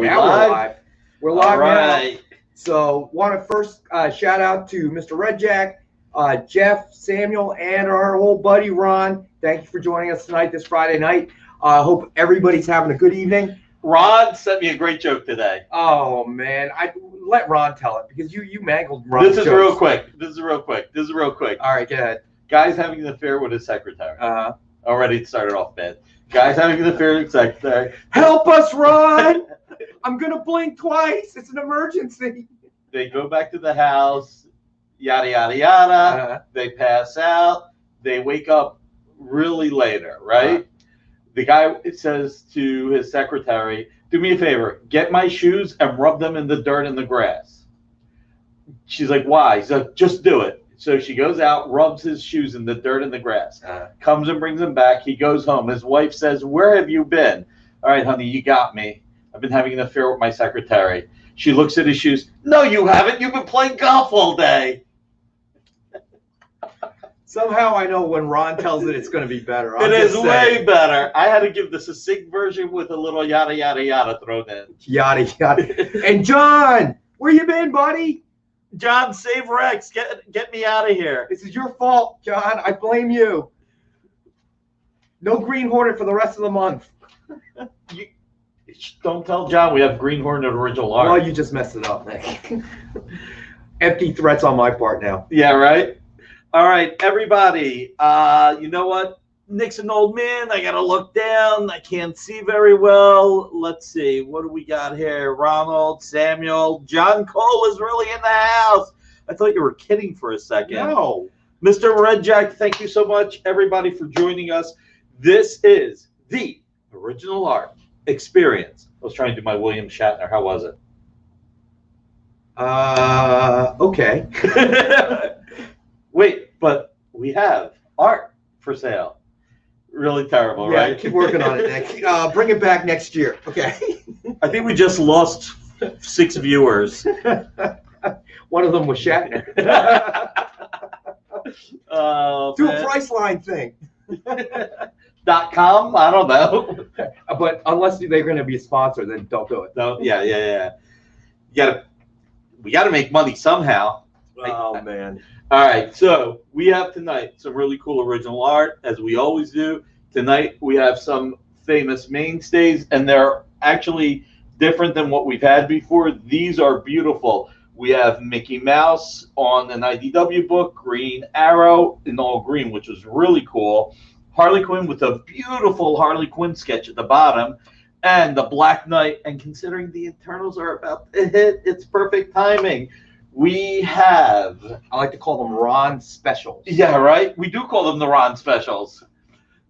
we now live? We're live All right. now. So want to first shout out to Mr. Red Jack, Jeff, Samuel, and our old buddy Ron. Thank you for joining us tonight, this Friday night. Hope everybody's having a good evening. Ron sent me a great joke today. Oh man, I let Ron tell it because you mangled Ron. This is real quick. All right, go ahead. Guy's having an affair with his secretary. Already started off bad. Guy's having an affair with his secretary. Help us, Ron! I'm gonna blink twice. It's an emergency. They go back to the house. Yada yada yada. They pass out. They wake up really later, right? The guy says to his secretary, "Do me a favor, get my shoes and rub them in the dirt and the grass." She's like, "Why?" He's like, "Just do it." So she goes out, rubs his shoes in the dirt and the grass, comes and brings them back. He goes home. His wife says, "Where have you been?" "All right, honey, you got me. I've been having an affair with my secretary." She looks at his shoes. "No, you haven't. You've been playing golf all day." Somehow I know when Ron tells it, it's going to be better. It is way better. I had to give the succinct version with a little yada, yada, yada thrown in. Yada, yada. And John, where you been, buddy? John, save Rex. Get me out of here. This is your fault, John. I blame you. No Green Hornet for the rest of the month. Don't tell John we have Green Hornet original art. Well, you just messed it up, Nick. Empty threats on my part now. Yeah, right? All right, everybody. You know what? Nick's an old man. I got to look down. I can't see very well. Let's see. What do we got here? Ronald, Samuel, John Cole is really in the house. I thought you were kidding for a second. No. Mr. Red Jack, thank you so much, everybody, for joining us. This is the Original Art Experience. I was trying to do my William Shatner. How was it? Okay. Wait, but we have art for sale. Really terrible, right? Keep working on it, Nick. Bring it back next year. Okay. I think we just lost 6 viewers. One of them was Shatner. Do a Priceline thing. .com? I don't know. But unless they're going to be a sponsor, then don't do it. No, yeah. We gotta make money somehow. Oh man. All right, so we have tonight some really cool original art, as we always do. Tonight we have some famous mainstays, and they're actually different than what we've had before. These are beautiful. We have Mickey Mouse on an IDW book, Green Arrow in all green, which was really cool. Harley Quinn with a beautiful Harley Quinn sketch at the bottom, and the Black Knight. And considering the Eternals are about to hit, it's perfect timing. We have... I like to call them Ron specials. Yeah, right? We do call them the Ron specials.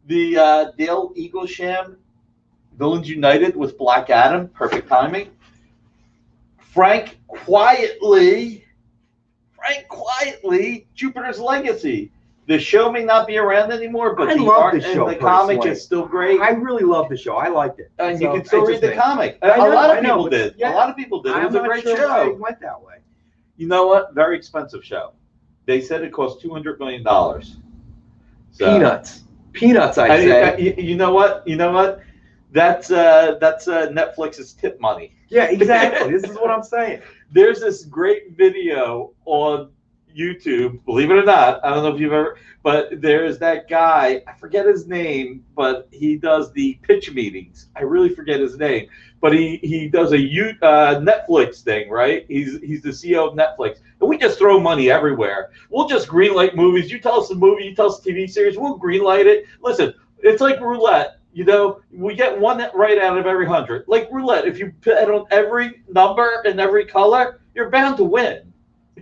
The Dale Eaglesham Villains United with Black Adam. Perfect timing. Frank Quietly, Jupiter's Legacy. The show may not be around anymore, but the art and the comic is still great. I really love the show. I liked it. And you can still read the comic. A lot of people did. A lot of people did. It was a great show. It went that way. You know what? Very expensive show. They said it cost $200 million. So, Peanuts, I say. You know what? That's Netflix's tip money. Yeah, exactly. This is what I'm saying. There's this great video on YouTube, believe it or not. I don't know if you've ever, but there's that guy, I forget his name, but he does the pitch meetings. I really forget his name, but he does a Netflix thing, right? He's the CEO of Netflix, and we just throw money everywhere. We'll just greenlight movies. You tell us a movie, you tell us a TV series, we'll greenlight it. Listen, it's like roulette. You know, we get one right out of every 100. Like roulette, if you bet on every number and every color, you're bound to win.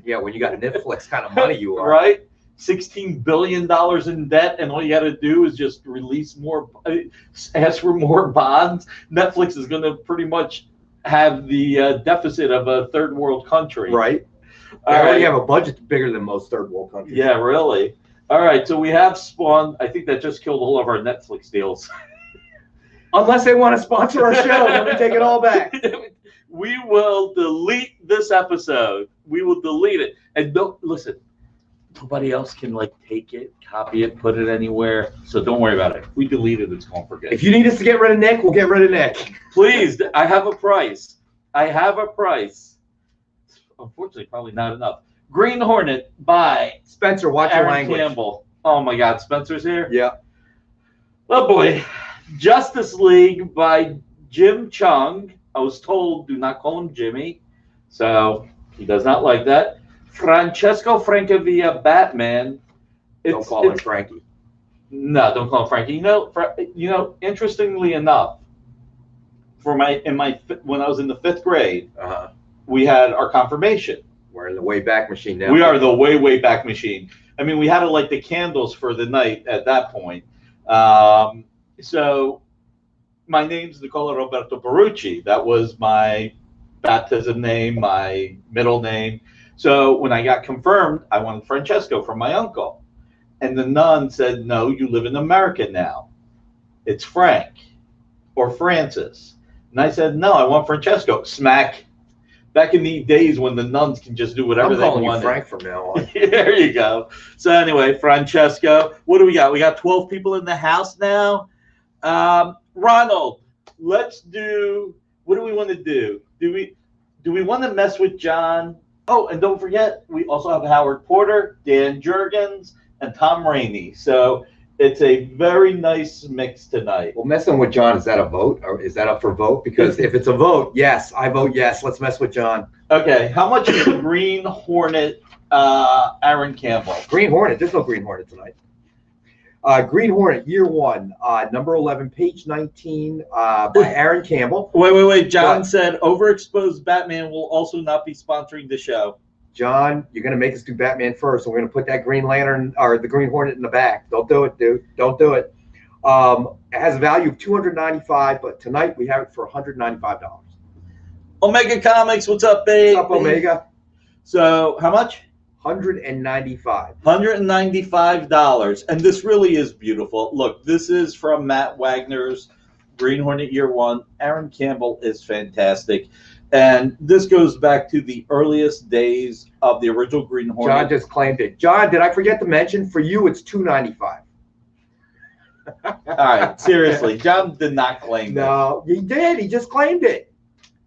Yeah, when you got Netflix kind of money, you are. Right? $16 billion in debt, and all you got to do is just release more, ask for more bonds. Netflix is going to pretty much have the deficit of a third world country. Right. They already have a budget bigger than most third world countries. Yeah, really. All right, so we have Spawn. I think that just killed all of our Netflix deals. Unless they want to sponsor our show, then we take it all back. We will delete this episode. We will delete it. And don't listen. Nobody else can take it, copy it, put it anywhere. So don't worry about it. If we delete it, it's going to forget. If you need us to get rid of Nick, we'll get rid of Nick. Please, I have a price. I have a price. Unfortunately, probably not enough. Green Hornet by Spencer, watch your Aaron language. Campbell. Oh my God, Spencer's here? Yeah. Oh boy. Justice League by Cheung. I was told do not call him Jimmy. So he does not like that. Francesco Francavilla Batman. Don't call him Frankie. No, don't call him Frankie. You know, interestingly enough, when I was in the 5th grade, we had our confirmation. We're in the way back machine now. We are the way back machine. I mean, we had to light the candles for the night at that point. So my name's Nicola Roberto Barucci. That was my baptism name, my middle name. So when I got confirmed, I wanted Francesco from my uncle. And the nun said, no, you live in America now. It's Frank or Francis. And I said, no, I want Francesco. Smack. Back in the days when the nuns can just do whatever they want. I'm calling you Frank from now on. There you go. So anyway, Francesco. What do we got? We got 12 people in the house now. Ronald, let's do. What do we want to do? Do we want to mess with John? Oh, and don't forget, we also have Howard Porter, Dan Jurgens, and Tom Rainey. So it's a very nice mix tonight. Well, messing with John, is that a vote? Or is that up for vote? Because if it's a vote, yes, I vote yes. Let's mess with John. Okay, how much is the Green Hornet, Aaron Campbell? Green Hornet. There's no Green Hornet tonight. Green Hornet, year 1, number 11, page 19, by Aaron Campbell. Wait. John said overexposed Batman will also not be sponsoring the show. John, you're going to make us do Batman first, and we're going to put that Green Lantern or the Green Hornet in the back. Don't do it, dude. Don't do it. It has a value of $295, but tonight we have it for $195. Omega Comics, what's up, babe? What's up, Omega? So, how much? $195. $195. And this really is beautiful. Look, this is from Matt Wagner's Green Hornet Year 1. Aaron Campbell is fantastic. And this goes back to the earliest days of the original Green Hornet. John just claimed it. John, did I forget to mention, for you, it's $295. All right, seriously. John did not claim that. No, he did. He just claimed it.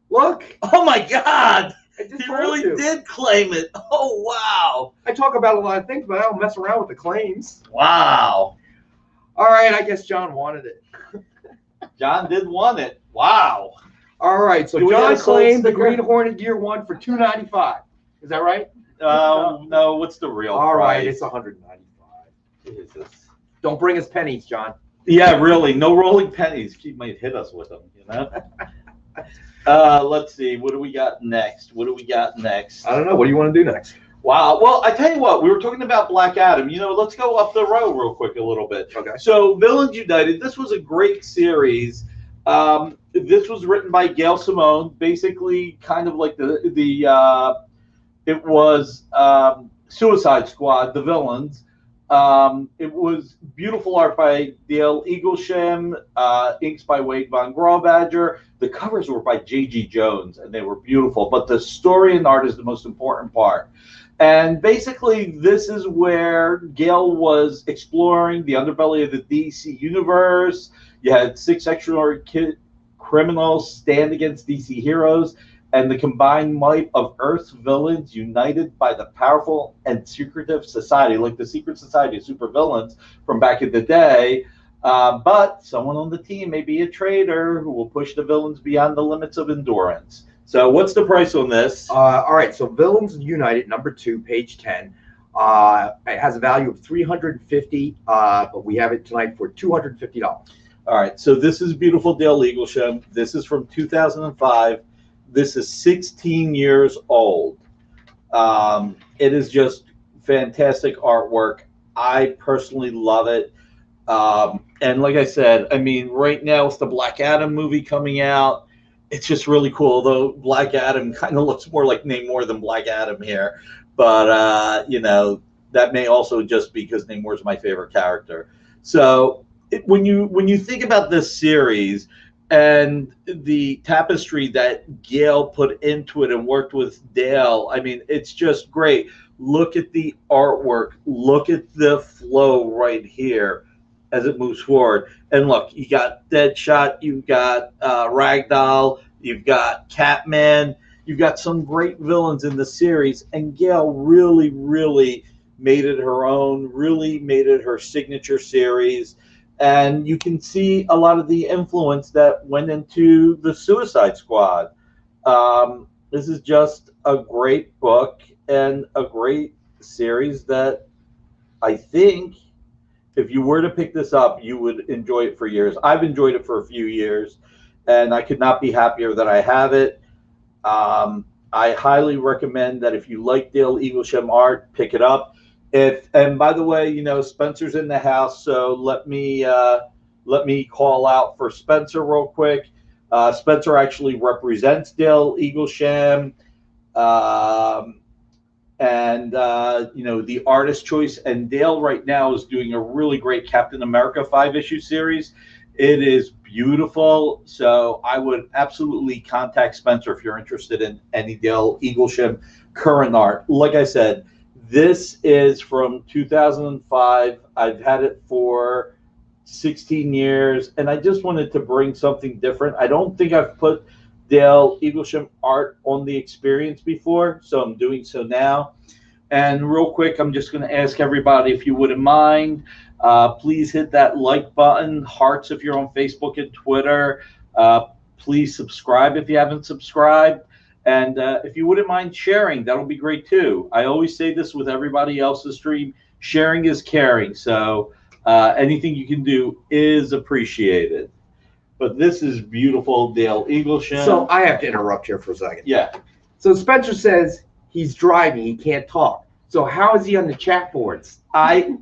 Look. Oh, my God. He really did claim it. Oh, wow. I talk about a lot of things, but I don't mess around with the claims. Wow. All right, I guess John wanted it. John did want it. Wow. All right, so John claimed the Green Hornet Year 1 for $295. Is that right? No, what's the real price? All right, it's $195. Jesus. Don't bring us pennies, John. Yeah, really. No rolling pennies. He might hit us with them, you know? Let's see. What do we got next? I don't know. What do you want to do next? Wow. Well, I tell you what. We were talking about Black Adam. You know, let's go up the road real quick a little bit. Okay. So, Villains United. This was a great series. This was written by Gail Simone. Basically, kind of like it was Suicide Squad, the villains. It was beautiful art by Dale Eaglesham, inks by Wade Von Grawbadger. The covers were by J.G. Jones, and they were beautiful. But the story and art is the most important part. And basically, this is where Gale was exploring the underbelly of the DC universe. You had 6 extraordinary criminals stand against DC heroes, and the combined might of Earth's villains united by the powerful and secretive society, like the secret society of supervillains from back in the day. But someone on the team may be a traitor who will push the villains beyond the limits of endurance. So what's the price on this? All right, so Villains United, number 2, page 10. It has a value of $350, but we have it tonight for $250. All right, so this is beautiful Dale Eaglesham. This is from 2005. This is 16 years old. It is just fantastic artwork. I personally love it. And like I said, I mean, right now it's the Black Adam movie coming out. It's just really cool, although Black Adam kind of looks more like Namor than Black Adam here. But, you know, that may also just be because Namor's my favorite character. So when you think about this series and the tapestry that Gale put into it and worked with Dale, I mean, it's just great. Look at the artwork. Look at the flow right here as it moves forward. And look, you got Deadshot, you've got Ragdoll, You've got Catman. You've got some great villains in the series, and Gail really made it her own, really made it her signature series. And you can see a lot of the influence that went into the Suicide Squad. This is just a great book and a great series that I think if you were to pick this up, you would enjoy it for years. I've enjoyed it for a few years, and I could not be happier that I have it. I highly recommend that if you like Dale Eaglesham art, pick it up. And by the way, you know, Spencer's in the house, so let me call out for Spencer real quick. Spencer actually represents Dale Eaglesham, you know, the artist choice. And Dale right now is doing a really great Captain America 5-issue series. It is beautiful. So I would absolutely contact Spencer if you're interested in any Dale Eaglesham current art. Like I said, this is from 2005. I've had it for 16 years, and I just wanted to bring something different. I don't think I've put Dale Eaglesham art on the experience before, so I'm doing so now. And real quick, I'm just going to ask everybody if you wouldn't mind, please hit that like button, hearts if you're on Facebook and Twitter. Please subscribe if you haven't subscribed. And if you wouldn't mind sharing, that'll be great too. I always say this with everybody else's stream, sharing is caring. So anything you can do is appreciated. But this is beautiful, Dale Eaglesham. So I have to interrupt here for a second. Yeah. So Spencer says he's driving, he can't talk. So how is he on the chat boards? Yeah,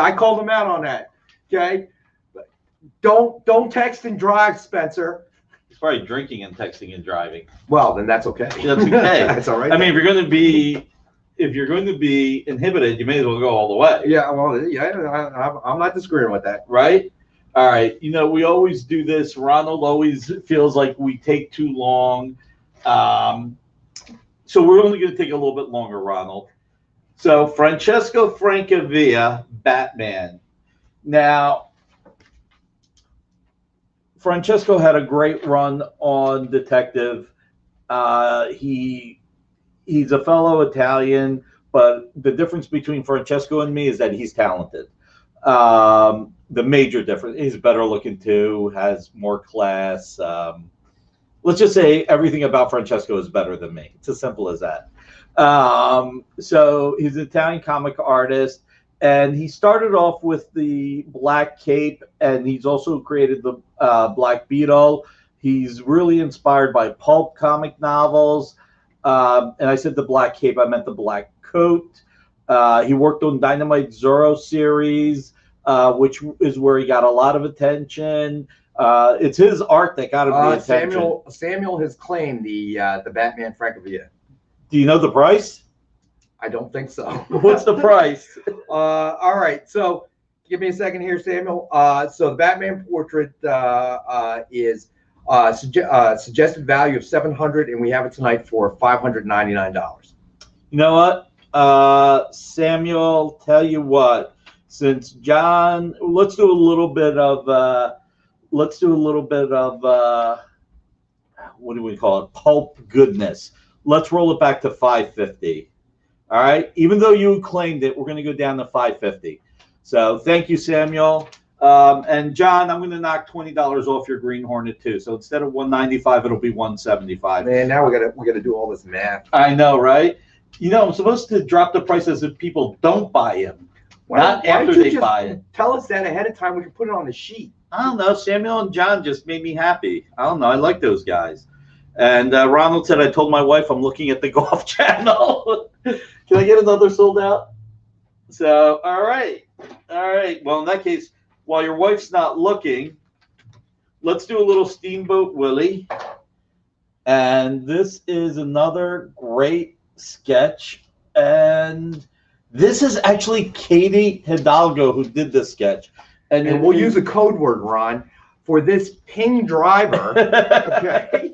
I called him out on that. Okay. Don't text and drive, Spencer. He's probably drinking and texting and driving. Well, then that's okay. That's okay. That's all right. I mean, if you're going to be inhibited, you may as well go all the way. Yeah, well, yeah, I'm not disagreeing with that. Right? All right. You know, we always do this. Ronald always feels like we take too long. So we're only going to take a little bit longer, Ronald. So Francesco Francavilla, Batman. Now, Francesco had a great run on Detective. He's a fellow Italian, but the difference between Francesco and me is that he's talented. The major difference, he's better looking too, has more class. Let's just say everything about Francesco is better than me. It's as simple as that. So he's an Italian comic artist, and he started off with the Black Cape, and he's also created the Black Beetle. He's really inspired by pulp comic novels. And I said the Black Cape, I meant the Black Coat. He worked on Dynamite Zorro series, which is where he got a lot of attention. It's his art that got him the attention. Samuel has claimed the Batman Francavilla. Do you know the price? I don't think so. What's the price? All right. So give me a second here, Samuel. So the Batman portrait is suggested value of $700, and we have it tonight for $599. You know what, Samuel? Tell you what. Since John, let's do a little bit of what do we call it? Pulp goodness. Let's roll it back to $550. All right. Even though you claimed it, we're going to go down to $550. So thank you, Samuel. And John, I'm going to knock $20 off your Green Hornet too. So instead of $195, it'll be $175. Man, now we gotta do all this math. I know, right? You know, I'm supposed to drop the prices if people don't buy him, not after they buy it. Tell us that ahead of time. We can put it on the sheet. I don't know. Samuel and John just made me happy. I don't know. I like those guys. And Ronald said, I told my wife I'm looking at the Golf Channel. Can I get another sold out? So, all right. All right. Well, in that case, while your wife's not looking, let's do a little Steamboat Willie. And this is another great sketch. And this is actually Katie Hidalgo who did this sketch. And we'll use a code word, Ron, for this ping driver. Okay.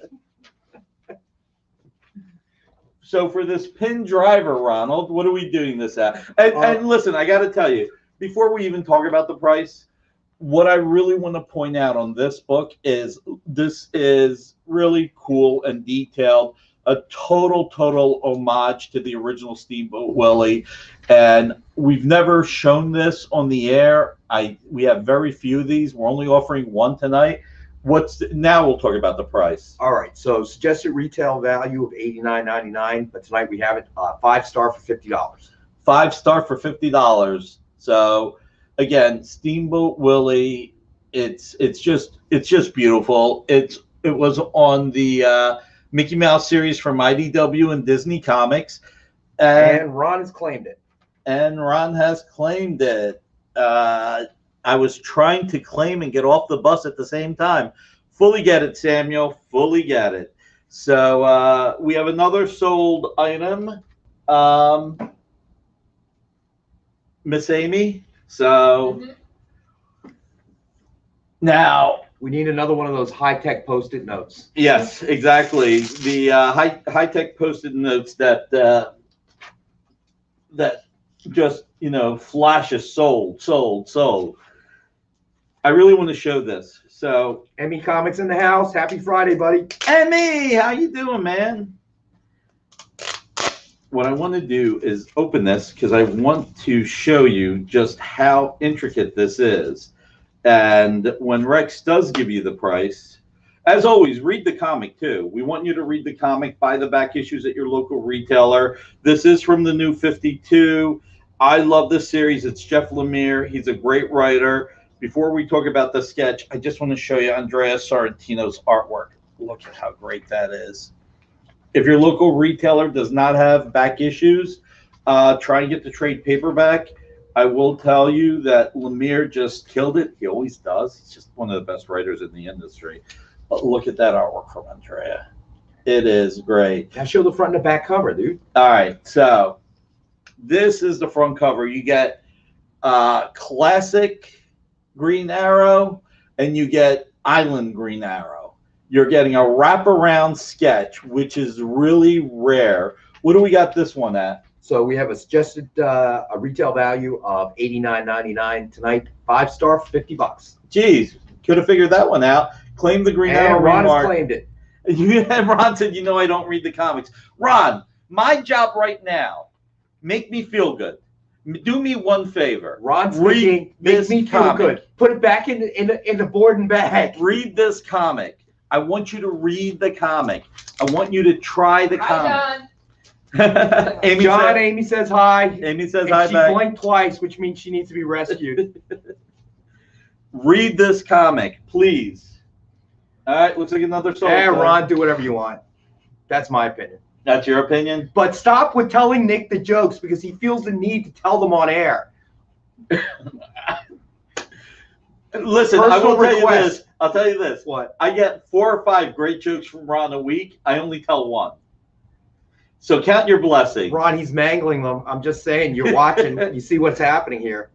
So for this pin driver, Ronald, what are we doing this at? And listen, I got to tell you, before we even talk about the price, what I really want to point out on this book is this is really cool and detailed. A total homage to the original Steamboat Willie, and we've never shown this on the air. We have very few of these. We're only offering one tonight. Now we'll talk about the price. All right, so suggested retail value of $89.99, but tonight we have it 5-star for $50. 5-star for $50. So again, Steamboat Willie, it's just beautiful. It was on the Mickey Mouse series from IDW and Disney Comics, and Ron has claimed it. I was trying to claim and get off the bus at the same time. Fully get it, Samuel. Fully get it. So we have another sold item, Miss Amy. So now we need another one of those high-tech Post-it notes. Yes, exactly. The high-tech Post-it notes that just flashes sold. I really want to show this. So Emmy Comics in the house. Happy Friday, buddy. Emmy, how you doing, man? What I want to do is open this because I want to show you just how intricate this is. And when Rex does give you the price, as always, read the comic too. We want you to read the comic, buy the back issues at your local retailer. This is from the New 52. I love this series. It's Jeff Lemire. He's a great writer. Before we talk about the sketch, I just want to show you Andrea Sorrentino's artwork. Look at how great that is. If your local retailer does not have back issues, try and get the trade paperback. I will tell you that Lemire just killed it. He always does. He's just one of the best writers in the industry. But look at that artwork from Andrea. It is great. Now show the front and the back cover, dude. All right. So this is the front cover. You get classic Green Arrow and you get Island Green Arrow. You're getting a wraparound sketch, which is really rare. What do we got this one at? So we have a suggested a retail value of $89.99 tonight. 5-star for $50. Geez, could have figured that one out. Claim the Green Arrow. Ron has claimed it. Ron said, I don't read the comics. Ron, my job right now, make me feel good. Do me one favor. Ron's reading. Make me feel good. Put it back in the board and bag. Read this comic. I want you to read the comic. I want you to try the comic. John. Amy says hi. Amy says hi she back. She blinked twice, which means she needs to be rescued. Read this comic, please. All right, looks like another soul. Yeah, Ron, do whatever you want. That's my opinion. That's your opinion? But stop with telling Nick the jokes because he feels the need to tell them on air. Listen, I will tell you this. I'll tell you this. What? I get 4 or 5 great jokes from Ron a week. I only tell one. So count your blessings. Ron, he's mangling them. I'm just saying, you're watching. You see what's happening here.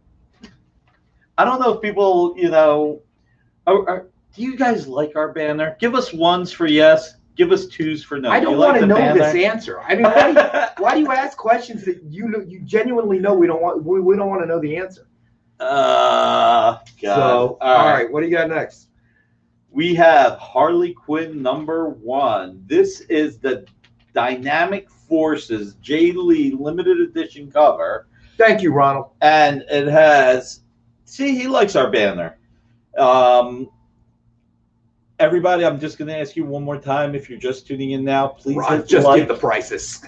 I don't know if people, do you guys like our banner? Give us 1s for yes. Give us 2s for no. I don't want to know this answer. I mean, why do you ask questions that you genuinely know we don't want to know the answer? God. So, all right, what do you got next? We have Harley Quinn #1. This is the Dynamic Forces Jay Lee limited edition cover. Thank you, Ronald. And it has, he likes our banner. Everybody, I'm just going to ask you one more time. If you're just tuning in now, please give the prices.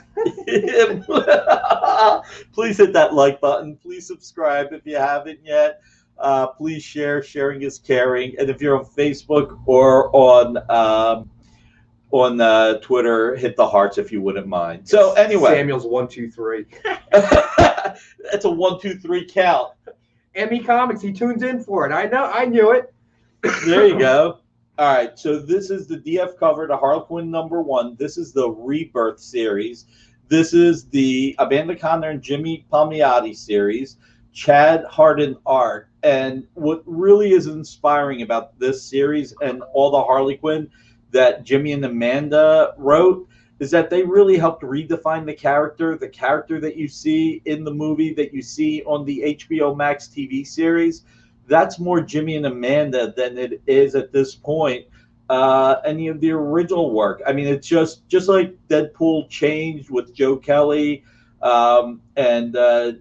Please hit that like button. Please subscribe if you haven't yet. Please share. Sharing is caring. And if you're on Facebook or on Twitter, hit the hearts if you wouldn't mind. So anyway, Samuel's 1, 2, 3. That's a 1, 2, 3 count. Emmy Comics, he tunes in for it. I knew it. There you go. All right, so this is the DF cover to Harley Quinn #1. This is the Rebirth series. This is the Amanda Conner and Jimmy Palmiotti series. Chad Hardin art. And what really is inspiring about this series and all the Harley Quinn that Jimmy and Amanda wrote is that they really helped redefine the character that you see in the movie, that you see on the HBO Max TV series. that's more Jimmy and Amanda than it is at this point any of the original work. I mean, it's just like Deadpool changed with Joe Kelly and Ed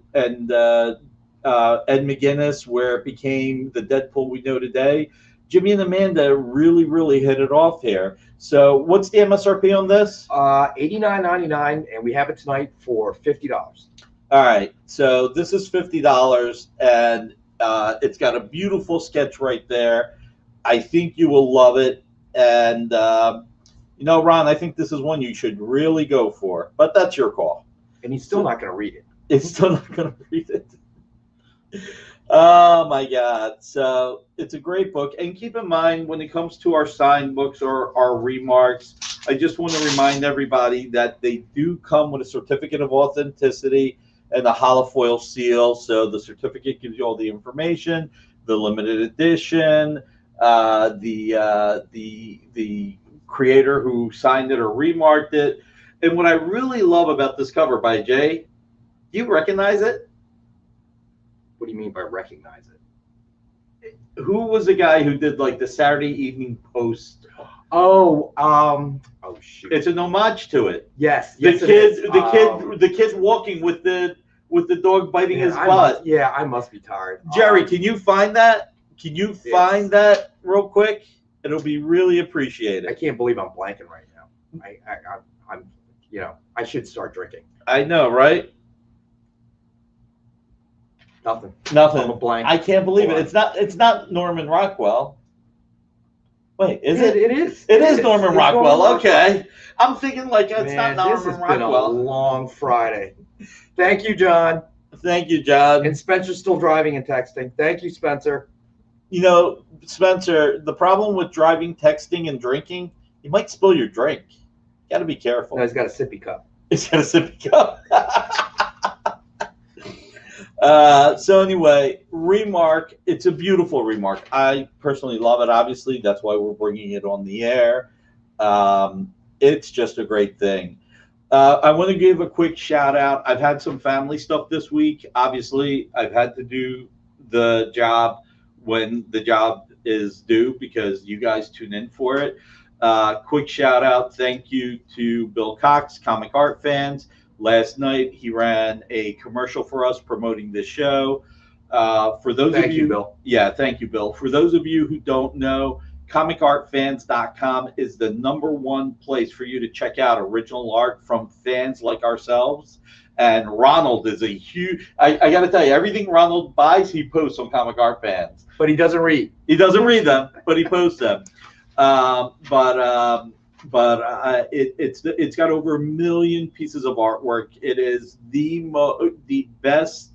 McGuinness, where it became the Deadpool we know today. Jimmy and Amanda really hit it off here. So what's the MSRP on this? $89.99, and we have it tonight for $50. All right, so this is $50, and it's got a beautiful sketch right there. I think you will love it, and you know, Ron, I think this is one you should really go for, but that's your call. And he's still not going to read it. It's still not going to read it. Oh my God. So it's a great book. And keep in mind, when it comes to our signed books or our remarks, I just want to remind everybody that they do come with a certificate of authenticity and a holofoil seal. So the certificate gives you all the information, the limited edition, the creator who signed it or remarked it. And what I really love about this cover by Jay, do you recognize it? What do you mean by recognize it? Who was the guy who did like the Saturday Evening Post? Oh shoot! It's an homage to it. Yes. The yes, kid walking with the dog biting his butt. I must be tired. Jerry, can you find that? Can you find that real quick? It'll be really appreciated. I can't believe I'm blanking right now. I'm I should start drinking. I know, right? Nothing. I'm a blank. I can't believe it. It's not Norman Rockwell. Wait, is it? It is. It is Norman Rockwell. Okay. I'm thinking like it's not Norman This has Rockwell. been a long Friday. Thank you, John. Thank you, John. And Spencer's still driving and texting. Thank you, Spencer. You know, Spencer, the problem with driving, texting, and drinking, you might spill your drink. You got to be careful. No, he's got a sippy cup. He's got a sippy cup. So anyway, remark. It's a beautiful remark. I personally love it. Obviously, that's why we're bringing it on the air. It's just a great thing. I want to give a quick shout out. I've had some family stuff this week. Obviously, I've had to do the job when the job is due because you guys tune in for it. Quick shout out. Thank you to Bill Cox, Comic Art Fans. Last night, he ran a commercial for us promoting this show. For those of you, Bill. Yeah, thank you, Bill. For those of you who don't know, comicartfans.com is the #1 place for you to check out original art from fans like ourselves. And Ronald is a huge, I got to tell you, everything Ronald buys, he posts on Comic Art Fans. But he doesn't read. He doesn't read them, but he posts them. It's got over 1 million pieces of artwork. It is the best.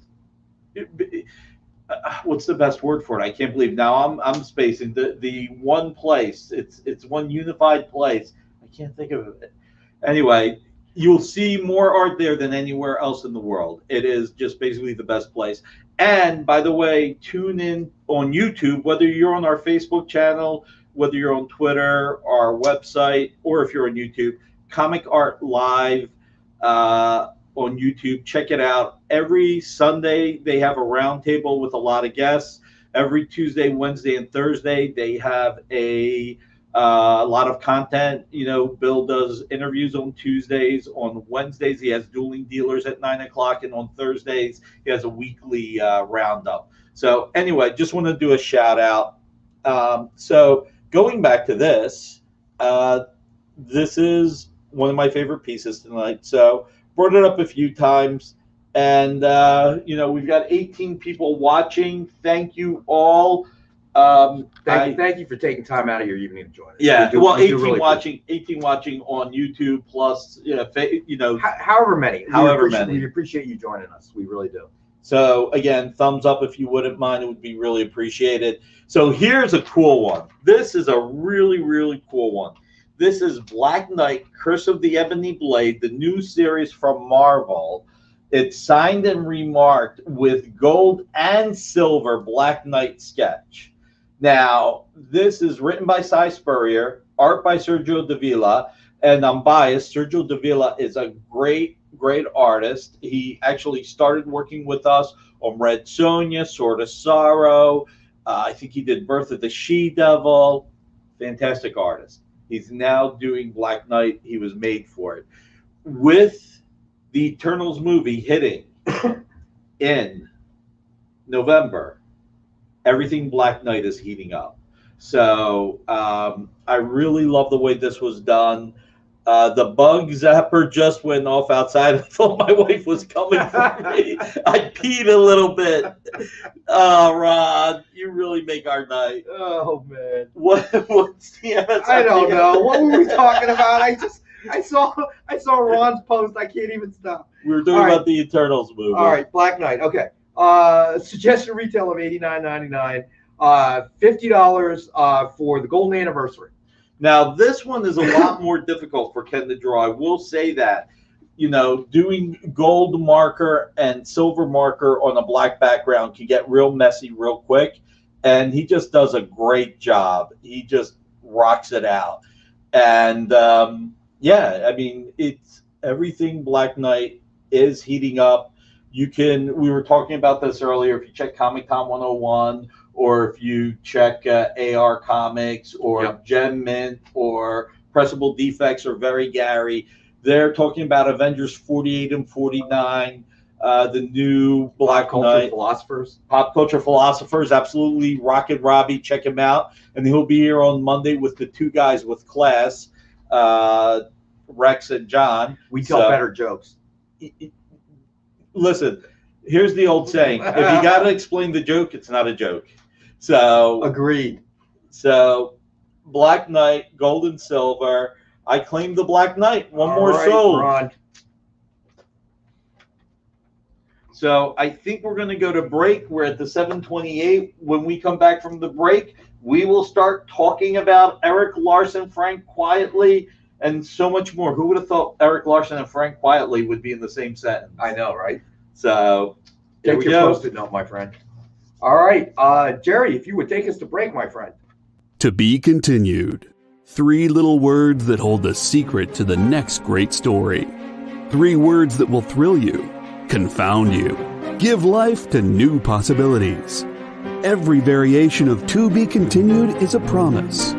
What's the best word for it? I can't believe now. I'm spacing the one place. It's one unified place. I can't think of it. Anyway, you'll see more art there than anywhere else in the world. It is just basically the best place. And by the way, tune in on YouTube, whether you're on our Facebook channel, whether you're on Twitter, our website, or if you're on YouTube, Comic Art Live on YouTube. Check it out. Every Sunday, they have a roundtable with a lot of guests. Every Tuesday, Wednesday, and Thursday, they have a lot of content. You know, Bill does interviews on Tuesdays. On Wednesdays, he has Dueling Dealers at 9 o'clock. And on Thursdays, he has a weekly roundup. So anyway, just want to do a shout out. So going back to this, this is one of my favorite pieces tonight. So brought it up a few times. And, you know, we've got 18 people watching. Thank you all. Thank you for taking time out of your evening to join us. Yeah, well, 18 really watching on YouTube plus, you know, however many. We appreciate you joining us. We really do. So again, thumbs up if you wouldn't mind. It would be really appreciated. So here's a cool one. This is a really, really cool one. This is Black Knight, Curse of the Ebony Blade, the new series from Marvel. It's signed and remarked with gold and silver Black Knight sketch. Now, this is written by Cy Spurrier, art by Sergio Davila, and I'm biased. Sergio Davila is a great artist. He actually started working with us on Red Sonja, Sword of Sorrow, I think he did Birth of the She-Devil. Fantastic artist. He's now doing Black Knight. He was made for it. With the Eternals movie hitting in November, everything Black Knight is heating up. So I really love the way this was done. The bug zapper just went off outside. I thought my wife was coming for me. I peed a little bit. Oh, Ron, you really make our night. Oh man. What's the MSRP? I don't know. What were we talking about? I saw Ron's post. I can't even stop. We were talking about the Eternals movie. All right, Black Knight. Okay. Suggested retail of $89.99. $50 for the golden anniversary. Now, this one is a lot more difficult for Ken to draw. I will say that, doing gold marker and silver marker on a black background can get real messy real quick. And he just does a great job. He just rocks it out. And, it's everything Black Knight is heating up. We were talking about this earlier. If you check Comic Con 101, or if you check AR Comics or Gem Mint or Pressable Defects or Very Gary, they're talking about Avengers 48 and 49, the new Black Knight. Pop Culture Philosophers, absolutely. Rocket Robbie, check him out. And he'll be here on Monday with the two guys with class, Rex and John. We tell better jokes. Listen, here's the old saying. If you got to explain the joke, it's not a joke. So agreed. So Black Knight, gold and silver. I claim the Black Knight. One more sold. Ron. So I think we're going to go to break. We're at the 7:28. When we come back from the break, we will start talking about Erik Larsen, Frank Quietly, and so much more. Who would have thought Erik Larsen and Frank Quietly would be in the same sentence? I know, right? So take your Post-it note, my friend. All right, Jerry, if you would take us to break, my friend. To be continued. 3 little words that hold the secret to the next great story. 3 words that will thrill you, confound you, give life to new possibilities. Every variation of To Be Continued is a promise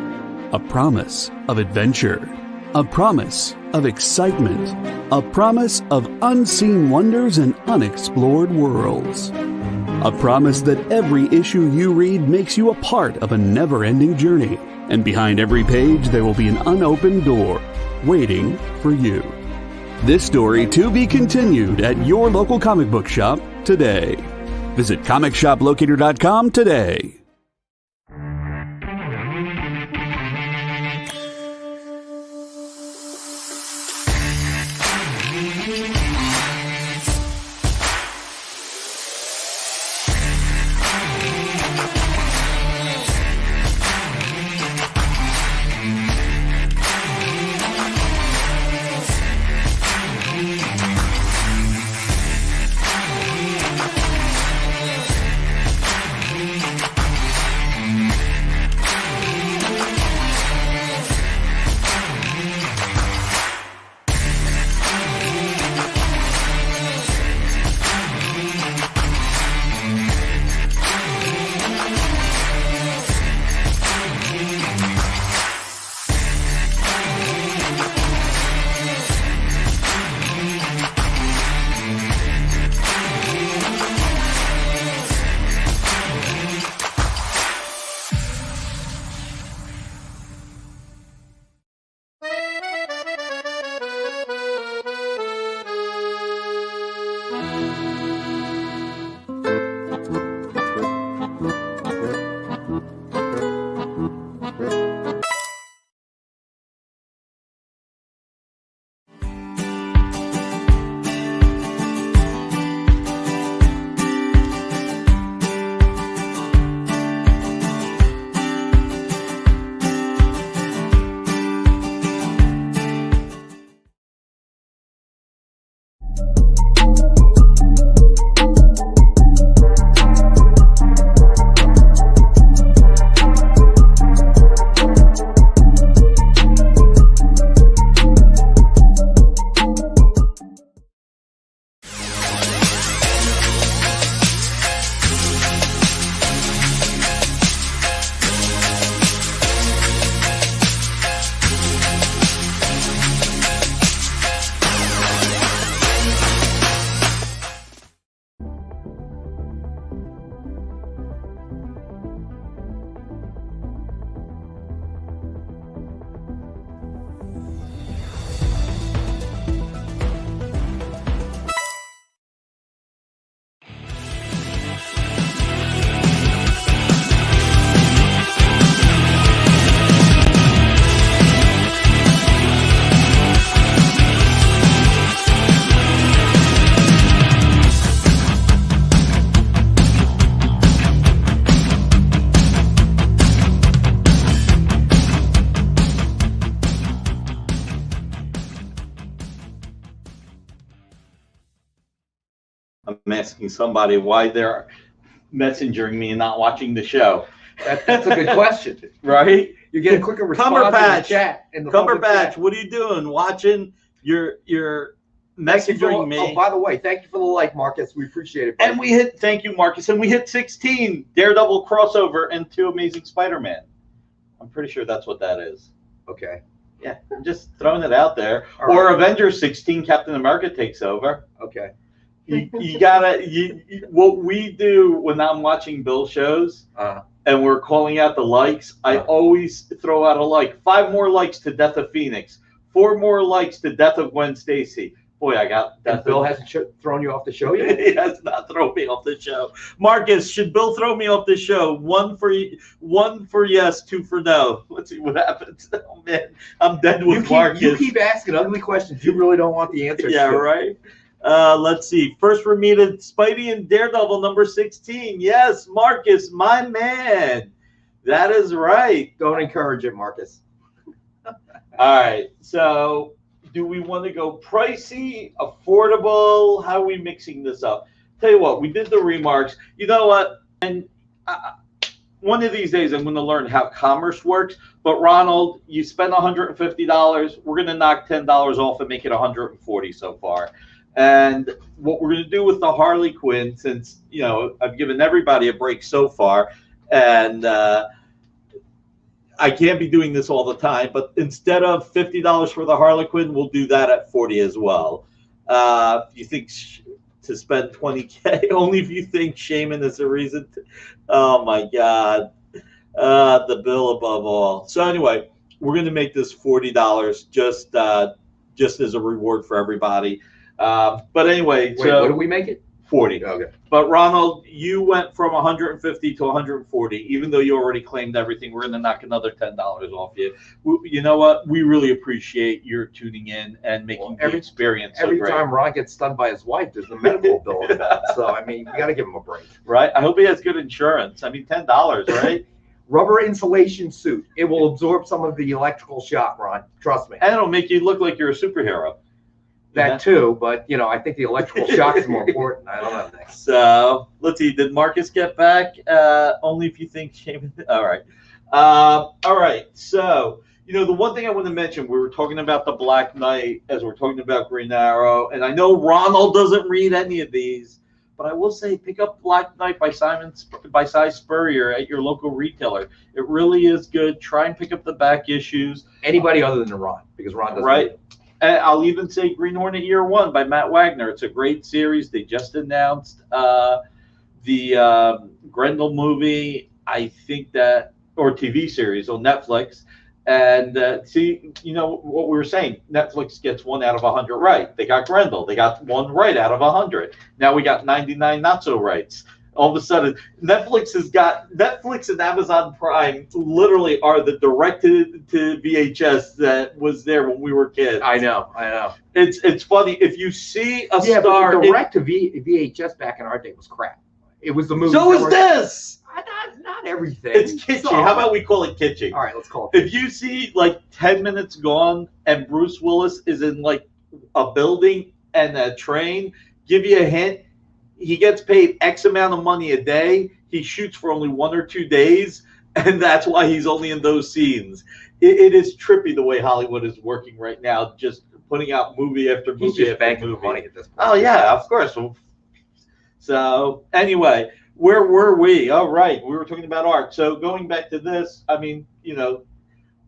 of adventure, a promise of excitement, a promise of unseen wonders and unexplored worlds. A promise that every issue you read makes you a part of a never-ending journey. And behind every page, there will be an unopened door waiting for you. This story to be continued at your local comic book shop today. Visit comicshoplocator.com today. I'm asking somebody why they're messaging me and not watching the show. That's a good question. Right? You get a quicker response in the chat. In the public chat. What are you doing? Watching your messaging me. Oh, by the way, thank you for the like, Marcus. We appreciate it. Buddy. And thank you, Marcus. And we hit 16 Daredevil crossover and 2 Amazing Spider-Man. I'm pretty sure that's what that is. Okay. Yeah, I'm just throwing it out there. All or right. Avengers 16, Captain America takes over. Okay. You gotta, what we do when I'm watching Bill shows and we're calling out the likes, I always throw out a like. 5 more likes to Death of Phoenix. 4 more likes to Death of Gwen Stacy. Boy, I got that. Bill hasn't thrown you off the show yet? He has not thrown me off the show. Marcus, should Bill throw me off the show? 1 for yes, 2 for no. Let's see what happens. Oh, man, I'm dead with Marcus. You keep asking ugly questions. You really don't want the answers. Yeah, right? Let's see. First for me to Spidey and Daredevil number 16. Yes, Marcus, my man. That is right. Don't encourage it, Marcus. All right. So do we want to go pricey, affordable? How are we mixing this up? Tell you what, we did the remarks. You know what? And one of these days I'm going to learn how commerce works. But Ronald, you spend $150. We're going to knock $10 off and make it $140 so far. And what we're going to do with the Harley Quinn, since, you know, I've given everybody a break so far, and I can't be doing this all the time, but instead of $50 for the Harley Quinn, we'll do that at $40 as well. If you think to spend $20K, only if you think Shaman is a reason to, oh my God, the bill above all. So anyway, we're going to make this $40 just as a reward for everybody. But anyway, wait, what do we make it? 40. Okay. But Ronald, you went from 150 to 140. Even though you already claimed everything, we're going to knock another $10 off you. You know what? We really appreciate your tuning in and making the experience so great. Every time Ron gets stunned by his wife, there's the medical bill. So I mean, we got to give him a break, right? I hope he has good insurance. I mean, $10, right? Rubber insulation suit. It will absorb some of the electrical shock, Ron. Trust me. And it'll make you look like you're a superhero. That too, but you know, I think the electrical shock is more important. I don't know. So let's see. Did Marcus get back? Only if you think Shaman. All right. All right. So, you know, the one thing I want to mention, we were talking about the Black Knight as we're talking about Green Arrow, and I know Ronald doesn't read any of these, but I will say pick up Black Knight by Cy Spurrier at your local retailer. It really is good. Try and pick up the back issues. Anybody other than Ron, because Ron doesn't. Right. And I'll even say Green Hornet Year One by Matt Wagner. It's a great series. They just announced the Grendel movie, I think that, or TV series on Netflix. And see, you know what we were saying, Netflix gets 1 out of 100 right. They got Grendel. They got 1 right out of 100. Now we got 99 not so rights. All of a sudden, Netflix and Amazon Prime literally are the direct to VHS that was there when we were kids. I know. It's funny if you see a star. But the direct to VHS back in our day was crap. It was the movie. So is this. Not everything. It's kitschy. How about we call it kitschy? All right, let's call it kitschy. If you see like 10 Minutes Gone and Bruce Willis is in like a building and a train, give you a hint. He gets paid X amount of money a day. He shoots for only 1 or 2 days, and that's why he's only in those scenes. It is trippy the way Hollywood is working right now, just putting out movie after movie. He's just after banking movie. money at this point. Oh, yeah, of course. So, anyway, where were we? All right, we were talking about art. So, going back to this, I mean, you know,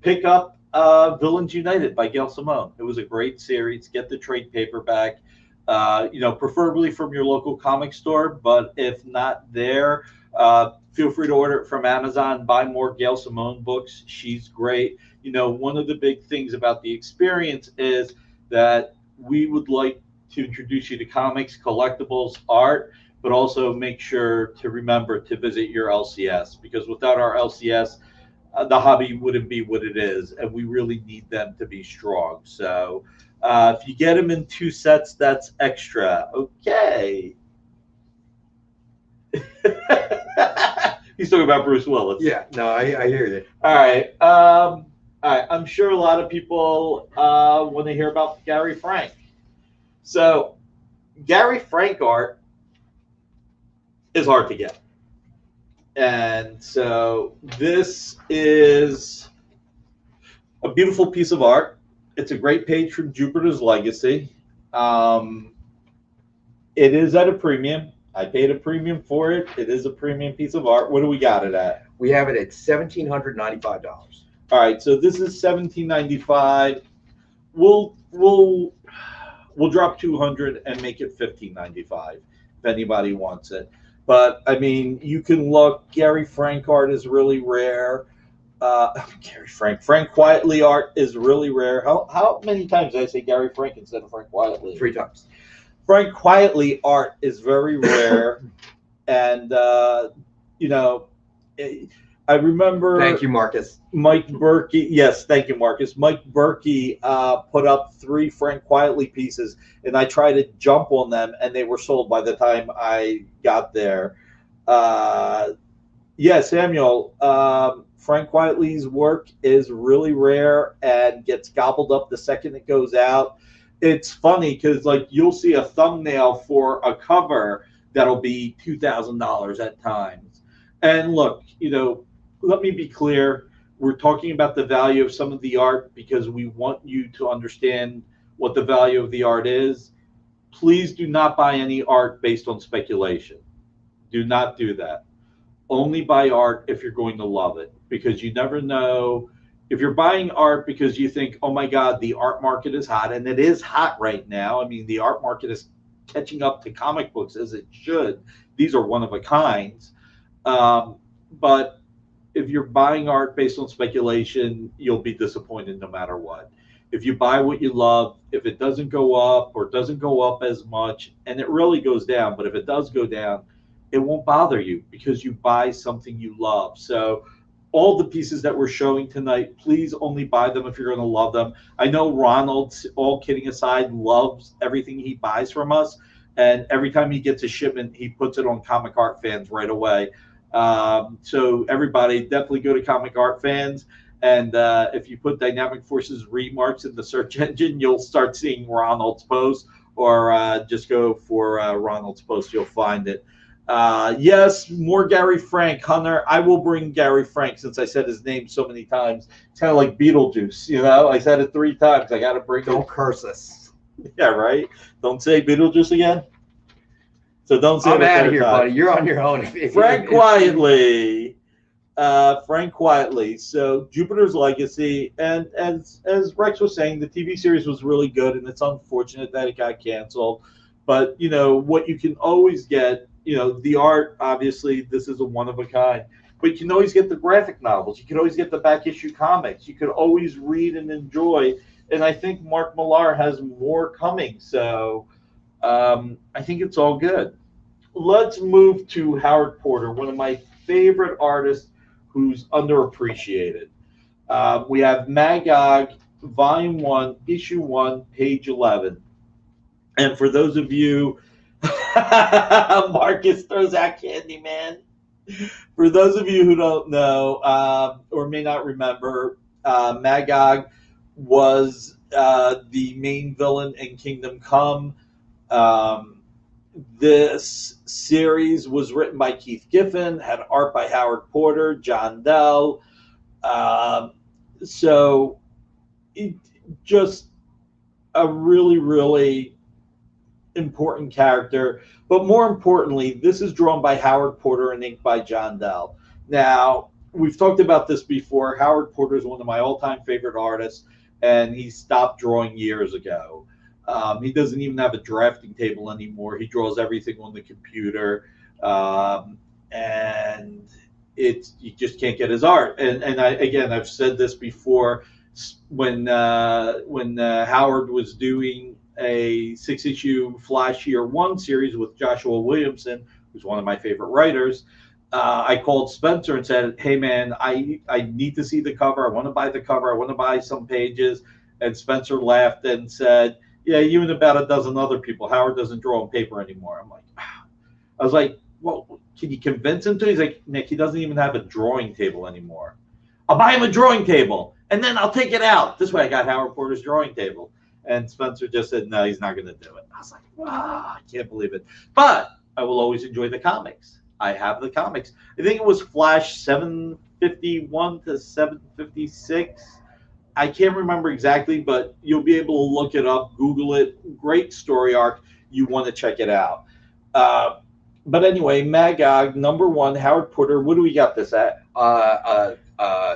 pick up Villains United by Gail Simone. It was a great series. Get the trade paperback. You know, preferably from your local comic store, but if not there, feel free to order it from Amazon. Buy more Gail Simone books. She's great. You know, one of the big things about the experience is that we would like to introduce you to comics, collectibles, art, but also make sure to remember to visit your LCS, because without our LCS, the hobby wouldn't be what it is, and we really need them to be strong. So if you get them in 2 sets, that's extra. Okay. He's talking about Bruce Willis. Yeah, no, I hear you. All right. All right. I'm sure a lot of people want to hear about Gary Frank. So Gary Frank art is hard to get. And so this is a beautiful piece of art. It's a great page from Jupiter's Legacy. It is at a premium. I paid a premium for it. It is a premium piece of art. What do we got it at? We have it at $1,795. All right, so this is $1,795. We'll drop $200 and make it $1,595 if anybody wants it. But I mean, you can look. Gary Frank art is really rare. Frank Quietly art is really rare. How many times did I say Gary Frank instead of Frank Quietly? 3 times. Frank Quietly art is very rare, and you know, I remember. Thank you, Marcus. Mike Berkey, yes, thank you, Marcus. Mike Berkey put up 3 Frank Quietly pieces, and I tried to jump on them, and they were sold by the time I got there. Yeah, Samuel, Frank Quietly's work is really rare and gets gobbled up the second it goes out. It's funny because, like, you'll see a thumbnail for a cover that'll be $2,000 at times. And look, you know, let me be clear. We're talking about the value of some of the art because we want you to understand what the value of the art is. Please do not buy any art based on speculation. Do not do that. Only buy art if you're going to love it, because you never know. If you're buying art because you think, oh my God, the art market is hot, and it is hot right now. I mean, the art market is catching up to comic books as it should. These are one of a kinds. But if you're buying art based on speculation, you'll be disappointed no matter what. If you buy what you love, if it doesn't go up or doesn't go up as much, and it really goes down, but if it does go down, it won't bother you because you buy something you love. So all the pieces that we're showing tonight, please only buy them if you're going to love them. I know Ronald, all kidding aside, loves everything he buys from us. And every time he gets a shipment, he puts it on Comic Art Fans right away. So everybody definitely go to Comic Art Fans. And if you put Dynamic Forces Remarks in the search engine, you'll start seeing Ronald's post, or just go for Ronald's post. You'll find it. Yes, more Gary Frank, Hunter. I will bring Gary Frank since I said his name so many times. It's kind of like Beetlejuice, you know. I said it 3 times. I got to bring. Don't curse us. Yeah, right. Don't say Beetlejuice again. So don't say. I'm out of here, buddy. You're on your own. Frank Quietly. Frank Quietly. So Jupiter's Legacy, and as Rex was saying, the TV series was really good, and it's unfortunate that it got canceled. But you know what you can always get. You know, the art, obviously, this is a one of a kind. But you can always get the graphic novels. You can always get the back issue comics. You can always read and enjoy. And I think Mark Millar has more coming. So I think it's all good. Let's move to Howard Porter, one of my favorite artists who's underappreciated. We have Magog, Volume 1, Issue 1, page 11. And for those of you... Marcus throws out candy, man. For those of you who don't know or may not remember, Magog was the main villain in Kingdom Come. This series was written by Keith Giffen, had art by Howard Porter, John Dell. So it just a really, really important character, but more importantly, this is drawn by Howard Porter and inked by John Dell. Now, we've talked about this before. Howard Porter is one of my all-time favorite artists, and he stopped drawing years ago. He doesn't even have a drafting table anymore. He draws everything on the computer, and you just can't get his art. And I've said this before. When Howard was doing a 6-issue Flash Year 1 series with Joshua Williamson, who's one of my favorite writers, I called Spencer and said, hey, man, I need to see the cover. I want to buy the cover. I want to buy some pages. And Spencer laughed and said, yeah, you and about a dozen other people. Howard doesn't draw on paper anymore. I'm like, I was like, well, can you convince him to? He's like, Nick, he doesn't even have a drawing table anymore. I'll buy him a drawing table, and then I'll take it out. This way I got Howard Porter's drawing table. And Spencer just said, no, he's not going to do it. I was like, I can't believe it. But I will always enjoy the comics. I have the comics. I think it was Flash 751 to 756. I can't remember exactly, but you'll be able to look it up, Google it. Great story arc. You want to check it out. But anyway, Magog, #1, Howard Porter. What do we got this at?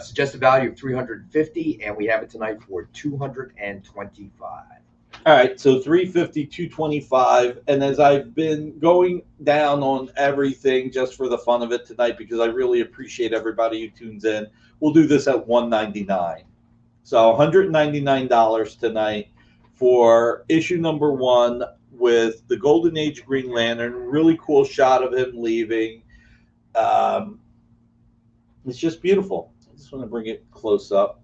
Suggested value of $350, and we have it tonight for $225. All right, so $350, $225, and as I've been going down on everything just for the fun of it tonight, because I really appreciate everybody who tunes in, we'll do this at $199. So $199 tonight for issue #1 with the Golden Age Green Lantern. Really cool shot of him leaving. It's just beautiful. I just want to bring it close up.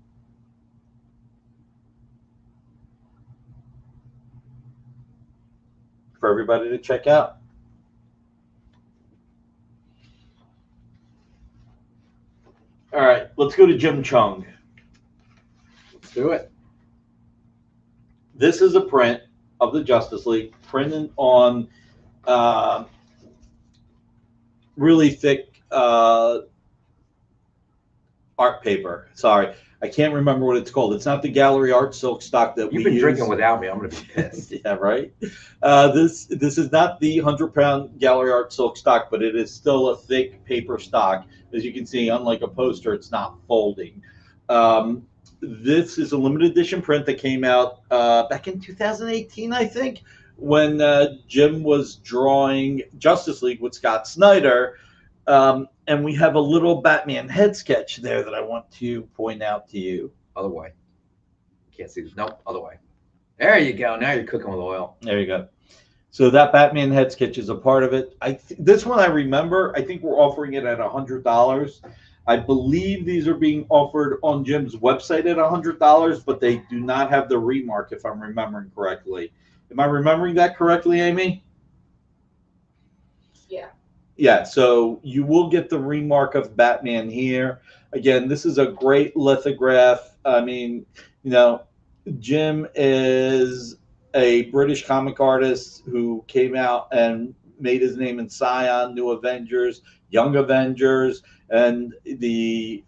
For everybody to check out. All right, let's go to Cheung. Let's do it. This is a print of the Justice League, printed on really thick art paper. Sorry, I can't remember what it's called. It's not the Gallery Art silk stock that You've been drinking without me. I'm going to be pissed. Yeah, right. This is not the 100-pound Gallery Art silk stock, but it is still a thick paper stock. As you can see, unlike a poster, it's not folding. This is a limited edition print that came out back in 2018, I think, when Jim was drawing Justice League with Scott Snyder. And we have a little Batman head sketch there that I want to point out to you. Other way. Can't see this. Nope, other way. There you go. Now you're cooking with oil. There you go. So that Batman head sketch is a part of it. This one I remember. I think we're offering it at $100. I believe these are being offered on Jim's website at $100, but they do not have the remark, if I'm remembering correctly. Am I remembering that correctly, Amy? Yeah. Yeah, so you will get the remark of Batman here. Again, this is a great lithograph. I mean, you know, Jim is a British comic artist who came out and made his name in Scion, New Avengers, Young Avengers, and the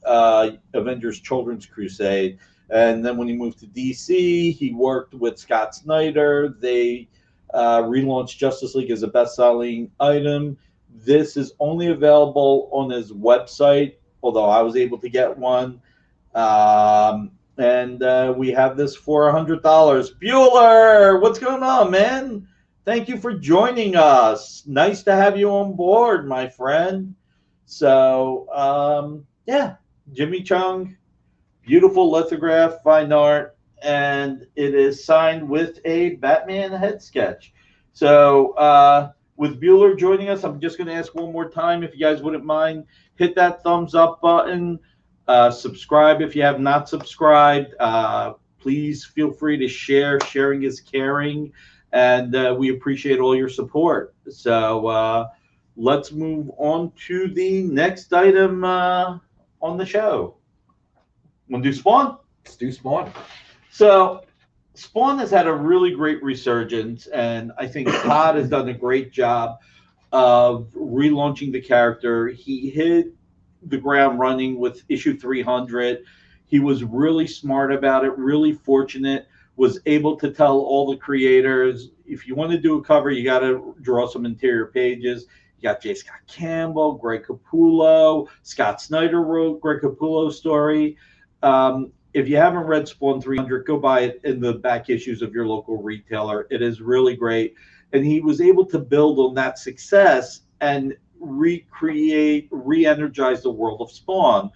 Avengers Children's Crusade. And then when he moved to DC, he worked with Scott Snyder. They relaunched Justice League as a best-selling item. This is only available on his website, although I was able to get one. And we have this for $100. Bueller, what's going on, man? Thank you for joining us. Nice to have you on board, my friend. So, yeah, Jimmy Cheung, beautiful lithograph, fine art, and it is signed with a Batman head sketch. So, with Bueller joining us, I'm just going to ask one more time, if you guys wouldn't mind, hit that thumbs up button. Subscribe if you have not subscribed. Please feel free to share. Sharing is caring, and we appreciate all your support. So let's move on to the next item on the show. Want to do Spawn? Let's do Spawn. So Spawn has had a really great resurgence, and I think Todd has done a great job of relaunching the character. He hit the ground running with issue 300. He was really smart about it, really fortunate, was able to tell all the creators, if you want to do a cover, you got to draw some interior pages. You got J. Scott Campbell, Greg Capullo, Scott Snyder wrote Greg Capullo's story. If you haven't read Spawn 300, go buy it in the back issues of your local retailer. It is really great. And he was able to build on that success and recreate, re-energize the world of Spawn.